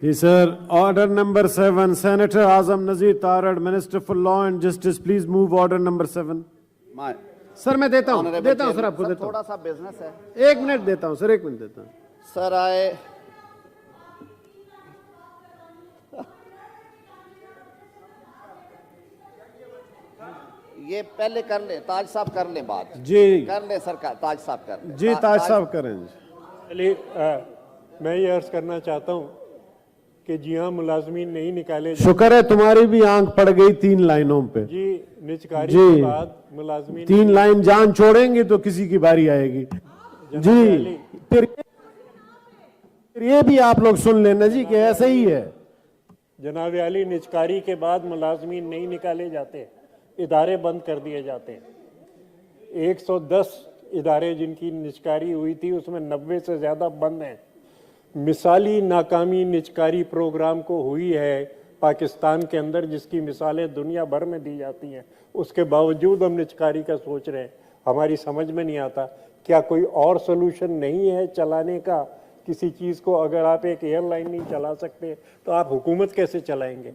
Yes, sir. Order number 7, Senator Azam Nazir Tarad, Minister for Law and Justice. Please move order number 7. Sir मैं देता हूँ sir आपको देता हूँ, थोड़ा सा बिजनेस है, 1 मिनट देता हूँ सर, 1 मिनट देता हूँ सर। आए ये पहले कर ले, ताज साहब कर ले बात जी, कर ले सर, ताज साहब कर ले जी, ताज साहब करें। चलिए, मैं ये अर्ज करना चाहता हूँ कि जी हाँ, मुलाजमीन नहीं निकाले शुक्र है तुम्हारी भी आंख पड़ गई 3 लाइनों पे जी। निजकारी जी, के बाद मुलाजमीन 3 लाइन जान छोड़ेंगे तो किसी की बारी आएगी जी। फिर ये भी आप लोग सुन लेना जी कि ऐसा ही है। जनाब अली, निजकारी के बाद मुलाजमीन नहीं निकाले जाते, इदारे बंद कर दिए जाते हैं। 110 इदारे जिनकी निजकारी हुई थी उसमें 90 से ज़्यादा बंद हैं। मिसाली नाकामी निजकारी प्रोग्राम को हुई है पाकिस्तान के अंदर, जिसकी मिसालें दुनिया भर में दी जाती हैं। उसके बावजूद हम निजकारी का सोच रहे हैं। हमारी समझ में नहीं आता क्या कोई और सोल्यूशन नहीं है चलाने का किसी चीज़ को। अगर आप एक एयरलाइन नहीं चला सकते तो आप हुकूमत कैसे चलाएंगे?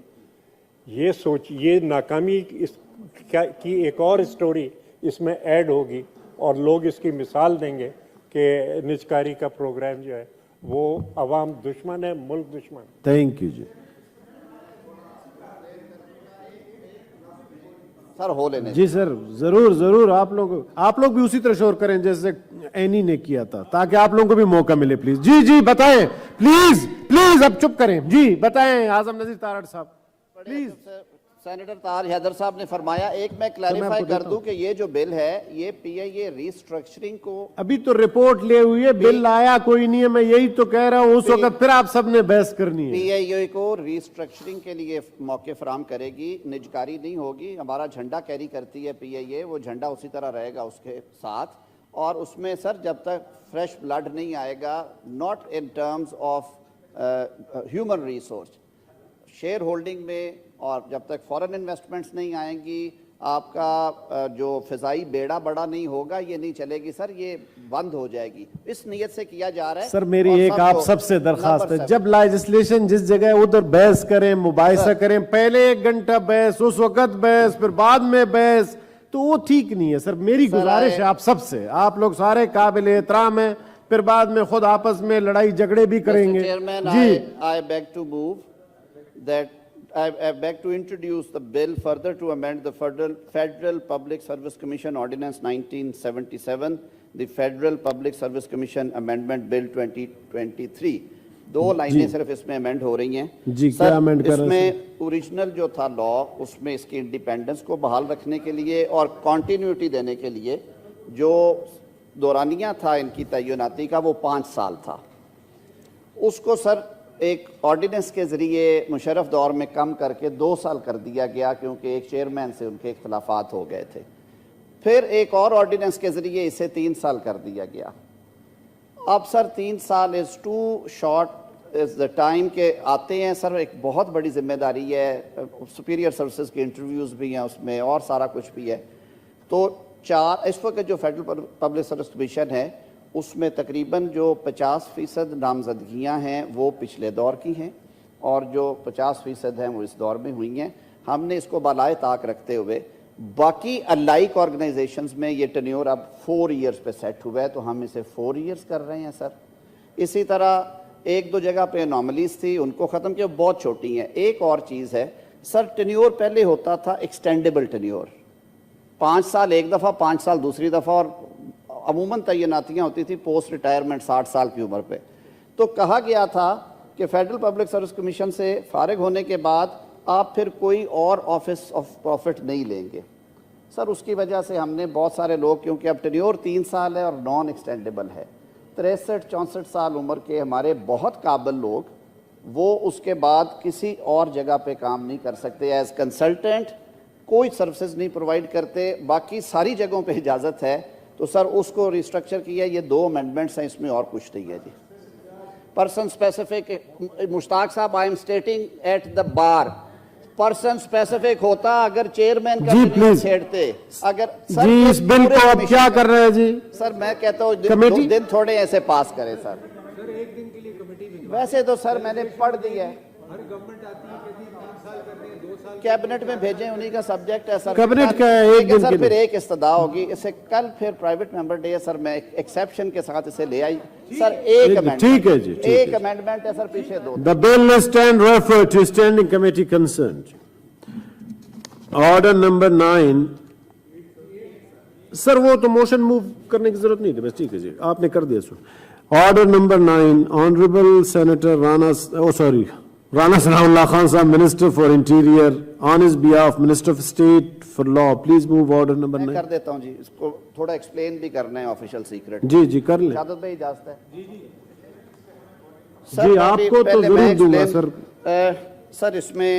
ये सोच, ये नाकामी की एक और स्टोरी इसमें ऐड होगी और लोग इसकी मिसाल देंगे कि निजकारी का प्रोग्राम जो है वो अवाम दुश्मन है, मुल्क दुश्मन। Thank you ji. सर हो लेने जी सर, जरूर जरूर। आप लोग भी उसी तरह शोर करें जैसे एनी ने किया था, ताकि आप लोगों को भी मौका मिले। प्लीज जी जी बताएं, प्लीज प्लीज अब चुप करें जी, बताएं आजम नजीर तारड़ साहब प्लीज। सेनेटर ताज हैदर साहब ने फरमाया, एक मैं क्लैरिफाई कर दूं कि ये जो बिल है ये पीआईए रीस्ट्रक्चरिंग को, अभी तो रिपोर्ट ले हुई है, बिल आया कोई नहीं है। मैं यही तो कह रहा हूं, उस वक्त फिर आप सबने बहस करनी है। पीआईए को रीस्ट्रक्चरिंग के लिए मौके फराम करेगी, निजकारी नहीं होगी। हमारा झंडा कैरी करती है पीआईए, वो झंडा उसी तरह रहेगा उसके साथ। और उसमें सर जब तक फ्रेश ब्लड नहीं आएगा, not in terms of human resource, share holding में, और जब तक फॉरेन इन्वेस्टमेंट्स नहीं आएंगी, आपका जो फिजाई बेड़ा बड़ा नहीं होगा, ये नहीं चलेगी सर, ये बंद हो जाएगी। इस नीयत से किया जा रहा है। सर मेरी एक आप सबसे दरखास्त है, जब लेजिस्लेशन जिस जगह उधर बहस करें, मुबाहिसा करें, पहले 1 घंटा बहस, उस वक्त बहस, फिर बाद में बहस, तो वो ठीक नहीं है सर। मेरी गुजारिश है आप सबसे, आप लोग सारे काबिल एहतराम हैं, फिर बाद में खुद आपस में लड़ाई झगड़े भी करेंगे जी। I beg to move that I beg to introduce the bill further to amend the Federal Public Service Commission Ordinance 1977, the Federal Public Service Commission Amendment Bill 2023। 2 लाइनें सिर्फ इसमें अमेंड हो रही हैं जी। क्या अमेंड कर रहे हैं? इसमें ओरिजिनल जो था लॉ, उसमें इसकी इंडिपेंडेंस को बहाल रखने के लिए और कॉन्टिन्यूटी देने के लिए जो दौरानिया था इनकी तैनाती का, वो 5 साल था। उसको सर एक ऑर्डिनेंस के ज़रिए मुशर्रफ दौर में कम करके 2 साल कर दिया गया, क्योंकि एक चेयरमैन से उनके इख्तलाफात हो गए थे। फिर एक और ऑर्डिनेंस के ज़रिए इसे 3 साल कर दिया गया। अब सर 3 साल is too short is the time के आते हैं सर। एक बहुत बड़ी जिम्मेदारी है, सुपीरियर सर्विसेज के इंटरव्यूज़ भी हैं उसमें और सारा कुछ भी है। तो 4 इस वक्त जो फेडरल पब्लिक सर्विस कमीशन है उसमें तकरीबन जो 50% नामजदगियाँ हैं वो पिछले दौर की हैं, और जो 50% हैं वो इस दौर में हुई हैं। हमने इसको बालाए ताक रखते हुए बाकी अलाइक ऑर्गेनाइजेशंस में ये टेन्योर अब 4 ईयर्स पे सेट हुआ है, तो हम इसे 4 ईयर्स कर रहे हैं सर। इसी तरह 1-2 जगह पे एनॉमलीज थी, उनको ख़त्म किया, बहुत छोटी हैं। एक और चीज़ है सर, टेन्योर पहले होता था एक्सटेंडेबल टेन्योर, 5 साल एक दफ़ा, 5 साल दूसरी दफ़ा, और अमूमन तैनातियाँ होती थी पोस्ट रिटायरमेंट 60 साल की उम्र पे। तो कहा गया था कि फेडरल पब्लिक सर्विस कमीशन से फारिग होने के बाद आप फिर कोई और ऑफिस ऑफ प्रॉफिट नहीं लेंगे सर। उसकी वजह से हमने बहुत सारे लोग, क्योंकि अब टेन्योर 3 साल है और नॉन एक्सटेंडेबल है, 63-64 साल उम्र के हमारे बहुत काबिल लोग, वो उसके बाद किसी और जगह पे काम नहीं कर सकते। एज कंसल्टेंट कोई सर्विसेज नहीं प्रोवाइड करते, बाकी सारी जगहों पे इजाज़त है। तो सर उसको रिस्ट्रक्चर किया। ये 2 अमेंडमेंट्स हैं, इसमें और कुछ नहीं है जी। पर्सन स्पेसिफिक, मुश्ताक साहब, I am स्टेटिंग at the bar, person specific होता अगर चेयरमैन का छेड़ते। अगर सर जी इस बिल को अब क्या कर रहे हैं जी? सर मैं कहता हूँ दिन थोड़े ऐसे पास करें सर। 1 दिन के लिए वैसे तो सर मैंने पढ़ दिया है, कैबिनेट में भेजें, उन्हीं का सब्जेक्ट है सर। कैबिनेट का है, एक लेकिन दिन सर के फिर लिए। एक इस्तदा होगी, इसे कल फिर प्राइवेट मेंबर डे है सर, मैं एक्सेप्शन के साथ इसे ले आई सर। एक अमेंडमेंट, ठीक है जी, ठीक है एक जी। अमेंडमेंट है सर, पीछे दो। The bill is stand referred to standing committee concerned. Order number 9. Sir वो तो मोशन मूव करने की जरूरत नहीं थी, बस ठीक है जी, आपने कर दिया सुन। Order number 9, honourable senator Rana Sanaullah Khan sahab, minister for interior, on his behalf minister of state for law, please move order number मैं 9। कर देता हूं जी, इसको थोड़ा एक्सप्लेन भी करना है ऑफिशियल सीक्रेट। जी जी कर लें इजाजत भाई, इजाजत है जी, मैं आपको भी तो पहले जरूर मैं दूंगा explain- सर इसमें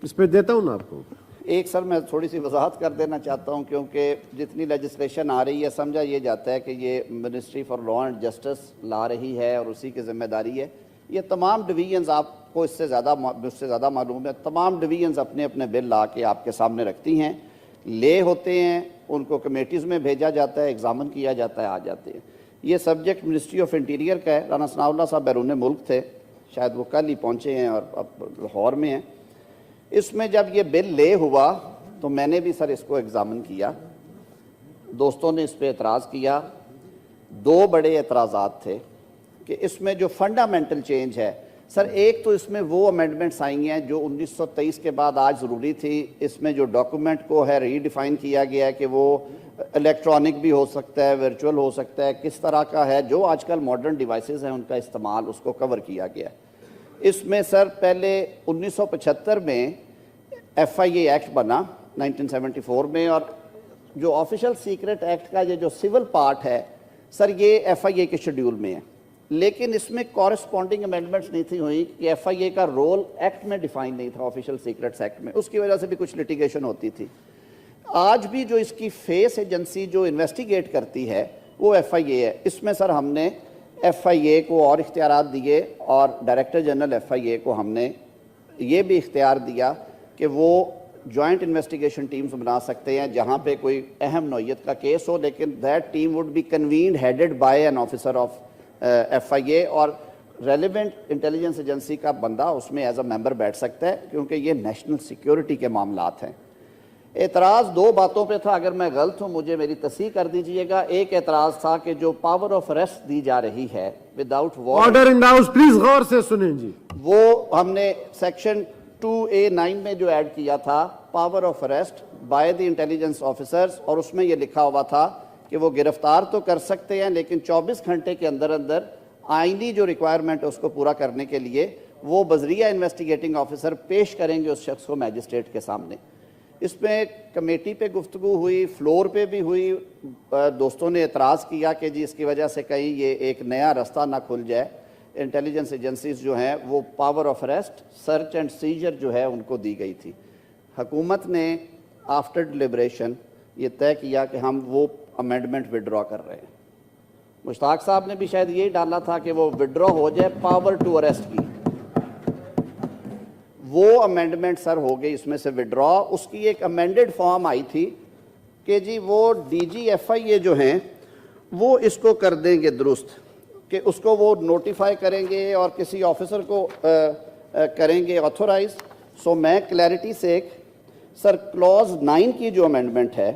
इस पे देता हूं ना आपको। एक सर मैं थोड़ी सी वजाहत कर देना चाहता हूं, क्योंकि जितनी लेजिस्लेशन आ रही है समझा ये जाता है कि ये ministry for law and justice ला रही है और उसी की जिम्मेदारी है। ये तमाम डिवीजन्स, आपको इससे ज़्यादा मालूम है, तमाम डिवीजन्स अपने अपने बिल ला के आपके सामने रखती हैं, ले होते हैं, उनको कमेटीज़ में भेजा जाता है, एग्जामिन किया जाता है, आ जाते हैं। ये सब्जेक्ट मिनिस्ट्री ऑफ इंटीरियर का है। राणा सनाउल्लाह साहब बैरून मुल्क थे, शायद वो कल ही पहुँचे हैं और अब लाहौर में हैं। इसमें जब ये बिल ले हुआ तो मैंने भी सर इसको एग्जामिन किया, दोस्तों ने इस पे एतराज़ किया। दो बड़े एतराज़ात थे कि इसमें जो फंडामेंटल चेंज है सर, एक तो इसमें वो अमेंडमेंट्स आई हैं जो 1923 के बाद आज ज़रूरी थी। इसमें जो डॉक्यूमेंट को है रीडिफ़ाइन किया गया है कि वो इलेक्ट्रॉनिक भी हो सकता है, वर्चुअल हो सकता है, किस तरह का है, जो आजकल मॉडर्न डिवाइसेस हैं उनका इस्तेमाल, उसको कवर किया गया है। इसमें सर पहले 1975 में FIA एक्ट बना 1974 में, और जो ऑफिशियल सीक्रेट एक्ट का ये जो सिविल पार्ट है सर, ये FIA के शेड्यूल में है। लेकिन इसमें कॉरेस्पॉन्डिंग अमेंडमेंट्स नहीं थी हुई कि FIA का रोल एक्ट में डिफाइन नहीं था, ऑफिशियल सीक्रेट्स एक्ट में, उसकी वजह से भी कुछ लिटिगेशन होती थी। आज भी जो इसकी फेस एजेंसी जो इन्वेस्टिगेट करती है वो FIA है। इसमें सर हमने FIA को और इख्तियारात दिए और डायरेक्टर जनरल FIA को हमने ये भी इख्तियार दिया कि वो जॉइंट इन्वेस्टिगेशन टीम्स बना सकते हैं जहाँ पे कोई अहम नौयत का केस हो, लेकिन that team would be convened headed by an officer of FIA, और रेलिवेंट इंटेलिजेंस एजेंसी का बंदा उसमें एज अ मेंबर बैठ सकता है, क्योंकि ये नेशनल सिक्योरिटी के मामलात हैं। एतराज़ दो बातों पे था, अगर मैं गलत हूँ मुझे मेरी तस्दीक कर दीजिएगा। एक एतराज़ था कि जो पावर ऑफ अरेस्ट दी जा रही है without warrant, order in the house, please गौर से सुनें जी। वो हमने सेक्शन 2A9 में जो ऐड किया था, power of arrest by the intelligence officers, और उसमें ये लिखा हुआ था कि वो गिरफ्तार तो कर सकते हैं लेकिन 24 घंटे के अंदर अंदर आईनी जो रिक्वायरमेंट है उसको पूरा करने के लिए वो बजरिया इन्वेस्टिगेटिंग ऑफिसर पेश करेंगे उस शख्स को मैजिस्ट्रेट के सामने। इसमें कमेटी पे गुफ्तगू हुई, फ्लोर पे भी हुई, दोस्तों ने एतराज़ किया कि जी इसकी वजह से कहीं ये एक नया रास्ता ना खुल जाए, इंटेलिजेंस एजेंसीज जो हैं वो power of arrest, search and seizure जो है उनको दी गई थी। हुकूमत ने आफ्टर डिलिब्रेशन ये तय किया कि हम वो अमेंडमेंट विड्रॉ कर रहे हैं। मुश्ताक साहब ने भी शायद यही डाला था कि वो विड्रॉ हो जाए पावर टू अरेस्ट की, वो अमेंडमेंट सर हो गई इसमें से विड्रॉ। उसकी एक अमेंडेड फॉर्म आई थी कि जी वो DG FIA जो हैं वो इसको कर देंगे दुरुस्त, कि उसको वो नोटिफाई करेंगे और किसी ऑफिसर को करेंगे ऑथोराइज। सो मैं क्लैरिटी से सर क्लॉज 9 की जो अमेंडमेंट है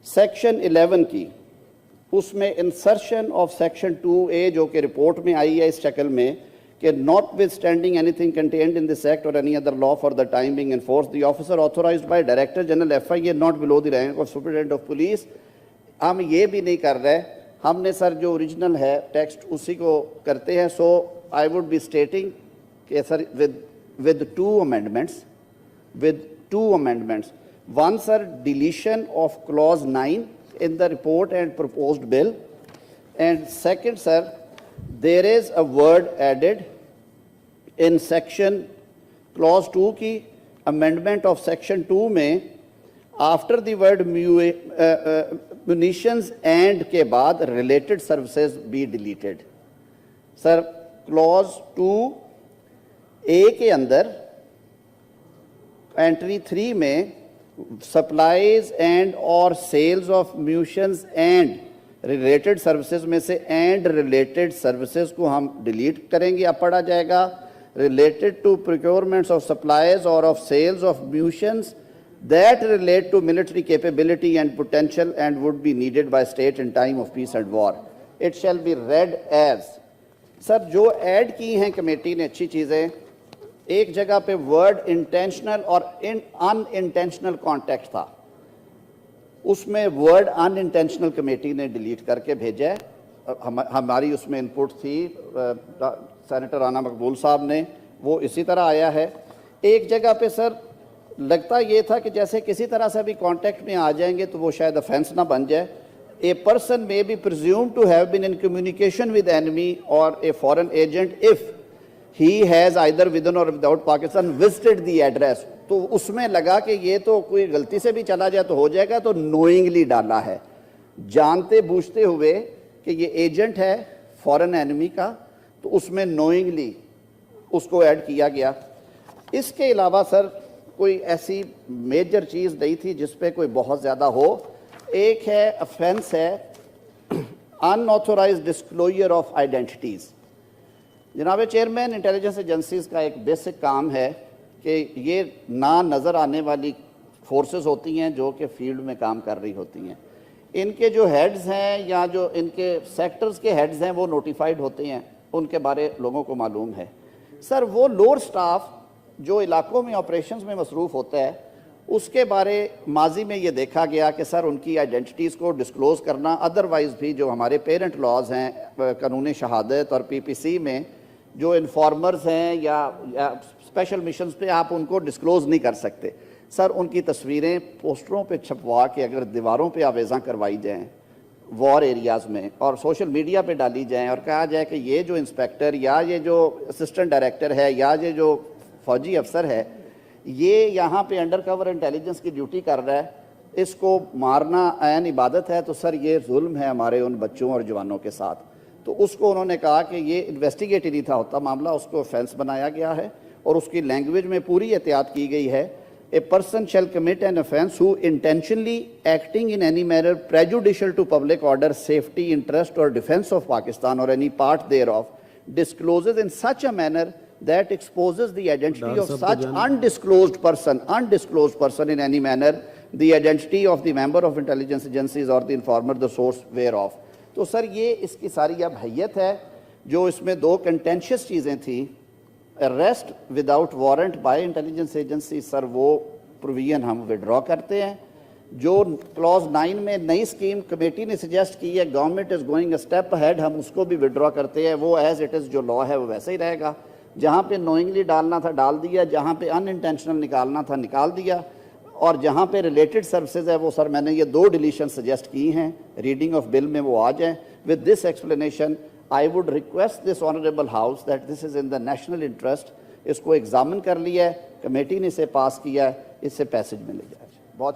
सेक्शन 11 की, उसमें इंसर्शन ऑफ सेक्शन 2A जो कि रिपोर्ट में आई है इस शक्ल में कि notwithstanding anything contained in this act or any other law for the time being in force the officer authorised by director general FIA not below the rank of superintendent of police. हम ये भी नहीं कर रहे, हमने sir जो original है text उसी को करते हैं। सो आई वुड बी स्टेटिंग कि sir with two amendments. One, sir, deletion of clause 9 in the report and proposed bill, and second, sir, there is a word added in section clause 2 की amendment of section 2 में after the word munitions and के बाद related services be deleted. Sir, clause 2A के अंदर entry 3 में supplies and और sales of munitions and related services میں سے اینڈ ریلیٹڈ سروسز کو ہم ڈیلیٹ کریں گے, اب پڑھا جائے گا related to procurements of supplies اور of sales of munitions that relate to military capability and potential and would be needed by state in time of peace and war. It shall be read as. سر جو add کی ہیں committee نے اچھی چیزیں, ایک جگہ پہ ورڈ انٹینشنل اور ان انٹینشنل کانٹیکٹ تھا, اس میں ورڈ ان انٹینشنل کمیٹی نے ڈیلیٹ کر کے بھیجا ہے. ہماری اس میں انپٹ تھی سینیٹر رانا مقبول صاحب نے, وہ اسی طرح آیا ہے. ایک جگہ پہ سر لگتا یہ تھا کہ جیسے کسی طرح سے بھی کانٹیکٹ میں آ جائیں گے تو وہ شاید offense نہ بن جائے. A person may be presumed to have been in communication with enemy or a foreign agent if he has either within or without Pakistan visited the address. تو اس میں لگا کہ یہ تو کوئی غلطی سے بھی چلا جائے تو ہو جائے گا, تو knowingly ڈالا ہے, جانتے بوجھتے ہوئے کہ یہ ایجنٹ ہے فورن اینمی کا, تو اس میں knowingly اس کو ایڈ کیا گیا. اس کے علاوہ سر کوئی ایسی میجر چیز نہیں تھی جس پہ کوئی بہت زیادہ ہو. ایک ہے افینس ہے ان آتھورائزڈ ڈسکلوجر آف آئیڈینٹیٹیز. جناب چیئرمین, انٹیلیجنس ایجنسیز کا ایک بیسک کام ہے کہ یہ نہ نظر آنے والی فورسز ہوتی ہیں جو کہ فیلڈ میں کام کر رہی ہوتی ہیں, ان کے جو ہیڈز ہیں یا جو ان کے سیکٹرز کے ہیڈز ہیں وہ نوٹیفائڈ ہوتے ہیں, ان کے بارے لوگوں کو معلوم ہے. سر وہ لوور سٹاف جو علاقوں میں آپریشنز میں مصروف ہوتا ہے, اس کے بارے ماضی میں یہ دیکھا گیا کہ سر ان کی آئیڈینٹیٹیز کو ڈسکلوز کرنا, ادروائز بھی جو ہمارے پیرنٹ لاز ہیں قانون شہادت اور پی پی سی میں جو انفارمرز ہیں یا اسپیشل مشنز پہ آپ ان کو ڈسکلوز نہیں کر سکتے. سر ان کی تصویریں پوسٹروں پہ چھپوا کے اگر دیواروں پہ آویزاں کروائی جائیں وار ایریاز میں اور سوشل میڈیا پہ ڈالی جائیں اور کہا جائے کہ یہ جو انسپیکٹر یا یہ جو اسسٹنٹ ڈائریکٹر ہے یا یہ جو فوجی افسر ہے یہ یہاں پہ انڈر کور انٹیلیجنس کی ڈیوٹی کر رہا ہے, اس کو مارنا عین عبادت ہے, تو سر یہ ظلم ہے ہمارے ان بچوں اور جوانوں کے ساتھ. تو اس کو انہوں نے کہا کہ یہ انویسٹیگیٹ ہی نہیں تھا ہوتا معاملہ, اس کو offense بنایا گیا ہے اور اس کی لینگویج میں پوری احتیاط کی گئی ہے. A person shall commit an offense who intentionally acting in any manner prejudicial to public order, safety, interest or defense of Pakistan or any part thereof discloses in such a manner that exposes the identity of such undisclosed person in any manner, the identity of the member of intelligence agencies or the informer, the source whereof. تو سر یہ اس کی ساری اب حیت ہے. جو اس میں دو contentious چیزیں تھیں, arrest without warrant by intelligence agency, سر وہ پروویژن ہم وڈرا کرتے ہیں. جو کلوز 9 میں نئی اسکیم کمیٹی نے سجیسٹ کی ہے, government is going a step ahead, ہم اس کو بھی وڈرا کرتے ہیں. وہ ایز اٹ از جو لا ہے وہ ویسے ہی رہے گا. جہاں پہ نوئنگلی ڈالنا تھا ڈال دیا, جہاں پہ ان انٹینشنل نکالنا تھا نکال دیا, اور جہاں پہ ریلیٹڈ سروسز ہے وہ سر میں نے یہ 2 ڈیلیشن سجیسٹ کی ہیں, ریڈنگ آف بل میں وہ آ جائیں. With this explanation I would request this honourable house that this is in the national interest. اس کو ایگزامن کر لیا ہے کمیٹی نے, اسے پاس کیا ہے, اس سے پیسج میں لے جائے.